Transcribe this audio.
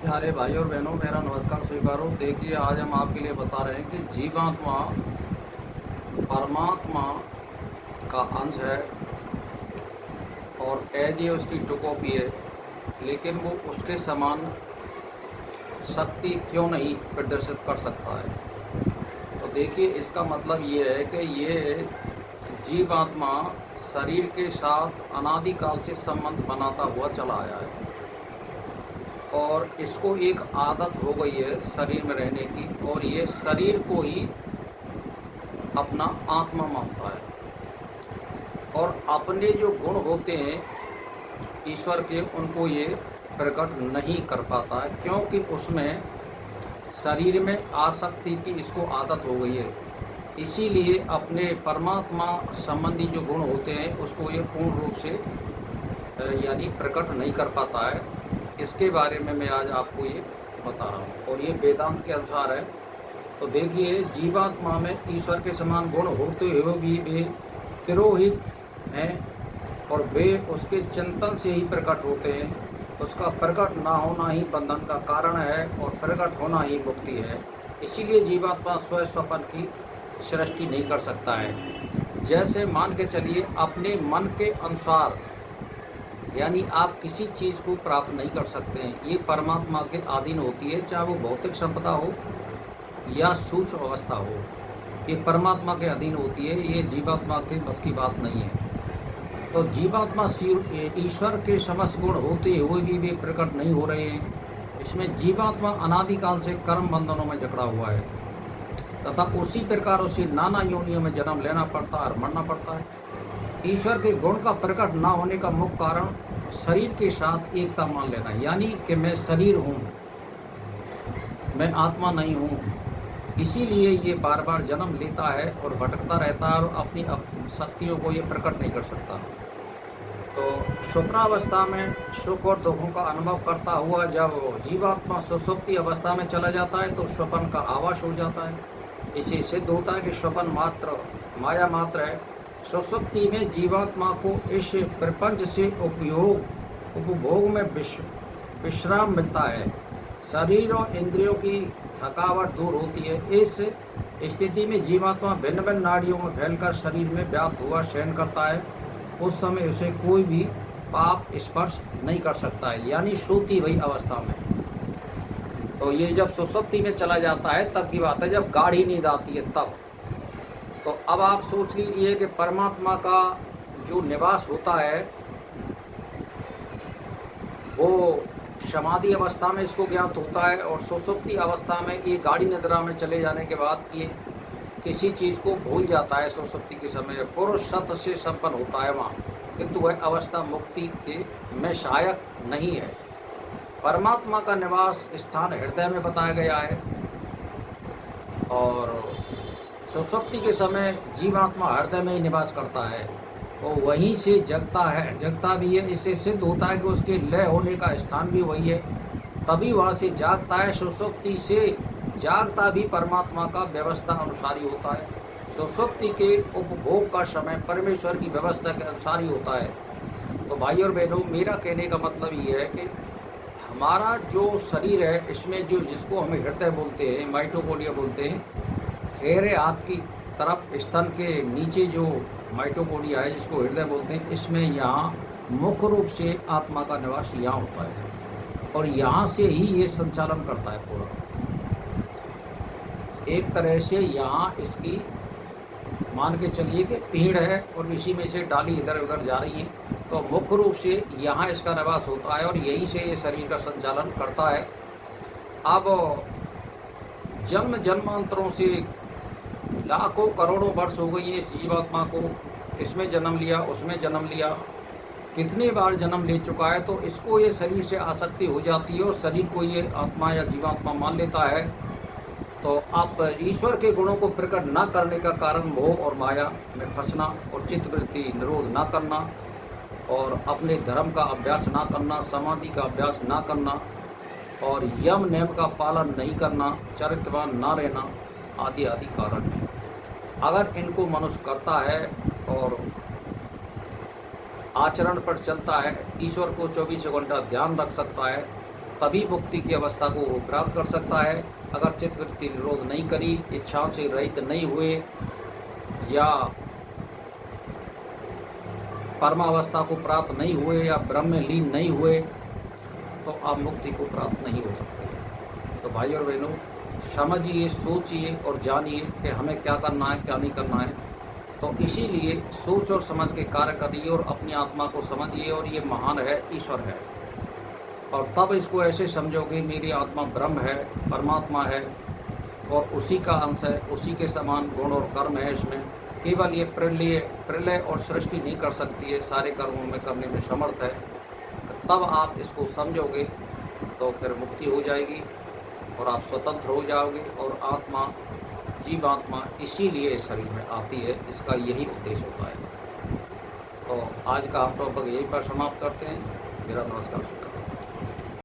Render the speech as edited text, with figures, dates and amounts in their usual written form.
प्यारे भाई और बहनों, मेरा नमस्कार स्वीकारो। देखिए, आज हम आपके लिए बता रहे हैं कि जीवात्मा परमात्मा का अंश है और एज ये उसकी टू कॉपी है, लेकिन वो उसके समान शक्ति क्यों नहीं प्रदर्शित कर सकता है। तो देखिए, इसका मतलब ये है कि ये जीवात्मा शरीर के साथ अनादिकाल से संबंध बनाता हुआ चला आया है और इसको एक आदत हो गई है शरीर में रहने की, और ये शरीर को ही अपना आत्मा मानता है और अपने जो गुण होते हैं ईश्वर के, उनको ये प्रकट नहीं कर पाता है, क्योंकि उसमें शरीर में आसक्ति की इसको आदत हो गई है। इसीलिए अपने परमात्मा संबंधी जो गुण होते हैं उसको ये पूर्ण रूप से यानी प्रकट नहीं कर पाता है। इसके बारे में मैं आज आपको ये बता रहा हूँ और ये वेदांत के अनुसार है। तो देखिए, जीवात्मा में ईश्वर के समान गुण होते हुए भी वे तिरोहित हैं और वे उसके चिंतन से ही प्रकट होते हैं। उसका प्रकट ना होना ही बंधन का कारण है और प्रकट होना ही मुक्ति है। इसीलिए जीवात्मा स्वयं की सृष्टि नहीं कर सकता है। जैसे मान के चलिए, अपने मन के अनुसार यानी आप किसी चीज़ को प्राप्त नहीं कर सकते हैं। ये परमात्मा के अधीन होती है, चाहे वो भौतिक संपदा हो या सूक्ष्म अवस्था हो, ये परमात्मा के अधीन होती है। ये जीवात्मा के बस की बात नहीं है। तो जीवात्मा ईश्वर के समस्त गुण होते हुए भी वे प्रकट नहीं हो रहे हैं। इसमें जीवात्मा अनादिकाल से कर्म बंधनों में जकड़ा हुआ है तथा उसी प्रकार उसे नाना योनियों में जन्म लेना पड़ता है और मरना पड़ता है। ईश्वर के गुण का प्रकट ना होने का मुख्य कारण शरीर के साथ एकता मान लेना, यानी कि मैं शरीर हूँ, मैं आत्मा नहीं हूँ। इसीलिए ये बार बार जन्म लेता है और भटकता रहता है और अपनी शक्तियों को ये प्रकट नहीं कर सकता। तो स्वप्नावस्था में सुख और दुखों का अनुभव करता हुआ जब जीवात्मा सुषुप्ति अवस्था में चला जाता है तो स्वप्न का आभास हो जाता है। इसे सिद्ध होता है कि स्वप्न मात्र माया मात्र है। सुषुप्ति में जीवात्मा को इस प्रपंच से उपभोग में विश्राम मिलता है। शरीर और इंद्रियों की थकावट दूर होती है। इस स्थिति में जीवात्मा भिन्न भिन्न नाड़ियों में फैलकर शरीर में व्याप्त हुआ शयन करता है। उस समय उसे कोई भी पाप स्पर्श नहीं कर सकता है, यानी सोती हुई अवस्था में। तो ये जब सुषुप्ति में चला जाता है तब की बात है, जब गाढ़ी नींद आती है तब। तो अब आप सोच लीजिए कि परमात्मा का जो निवास होता है वो समाधि अवस्था में इसको ज्ञात होता है और सुषुप्ति अवस्था में ये गाढ़ी निद्रा में चले जाने के बाद ये किसी चीज़ को भूल जाता है। सुषुप्ति के समय पुरुष सत्य से संपन्न होता है वहाँ, किंतु वह अवस्था मुक्ति के में सहायक नहीं है। परमात्मा का निवास स्थान हृदय में बताया गया है और सुषुप्ति के समय जीवात्मा हृदय में ही निवास करता है, वो वहीं से जगता है, जगता भी है। इससे सिद्ध होता है कि उसके लय होने का स्थान भी वही है, तभी वहाँ से जागता है। सुषुप्ति से जागता भी परमात्मा का व्यवस्था अनुसार ही होता है। सुषुप्ति के उपभोग का समय परमेश्वर की व्यवस्था के अनुसार ही होता है। तो भाई और बहनों, मेरा कहने का मतलब ये है कि हमारा जो शरीर है इसमें जो जिसको हम हृदय बोलते हैं, माइटोकॉन्ड्रिया बोलते हैं, खैरे हाथ की तरफ स्तन के नीचे जो माइटोकॉन्ड्रिया है जिसको हृदय बोलते हैं, इसमें यहाँ मुख्य रूप से आत्मा का निवास यहाँ होता है और यहाँ से ही ये संचालन करता है पूरा। एक तरह से यहाँ इसकी मान के चलिए कि पेड़ है और इसी में से डाली इधर उधर जा रही है, तो मुख्य रूप से यहाँ इसका निवास होता है और यहीं से ये शरीर का संचालन करता है। अब जन्म जन्मांतरों से लाखों करोड़ों वर्ष हो गई है इस जीवात्मा को, इसमें जन्म लिया उसमें जन्म लिया, कितनी बार जन्म ले चुका है। तो इसको ये शरीर से आसक्ति हो जाती है और शरीर को ये आत्मा या जीवात्मा मान लेता है। तो आप ईश्वर के गुणों को प्रकट न करने का कारण मोह और माया में फंसना और चित्तवृत्ति निरोध ना करना और अपने धर्म का अभ्यास ना करना, समाधि का अभ्यास ना करना और यम नियम का पालन नहीं करना, चरित्रवान ना रहना आदि आदि कारण है। अगर इनको मनुष्य करता है और आचरण पर चलता है, ईश्वर को 24 घंटा ध्यान रख सकता है, तभी मुक्ति की अवस्था को वो प्राप्त कर सकता है। अगर चित्तवृत्ति निरोध नहीं करी, इच्छाओं से रहित नहीं हुए या परमावस्था को प्राप्त नहीं हुए या ब्रह्म में लीन नहीं हुए, तो आप मुक्ति को प्राप्त नहीं हो सकते। तो भाई और बहनों, समझिए, सोचिए और जानिए कि हमें क्या करना है, क्या नहीं करना है। तो इसीलिए सोच और समझ के कार्य करिए और अपनी आत्मा को समझिए और ये महान है, ईश्वर है। और तब इसको ऐसे समझोगे, मेरी आत्मा ब्रह्म है, परमात्मा है और उसी का अंश है, उसी के समान गुण और कर्म है इसमें। केवल ये प्रलय और सृष्टि नहीं कर सकती है, सारे कर्मों में करने में समर्थ है। तब आप इसको समझोगे तो फिर मुक्ति हो जाएगी और आप स्वतंत्र हो जाओगे। और आत्मा, जीवात्मा इसीलिए इस शरीर में आती है, इसका यही उद्देश्य होता है। तो आज का हम टॉपिक यहीं पर समाप्त करते हैं। मेरा नमस्कार।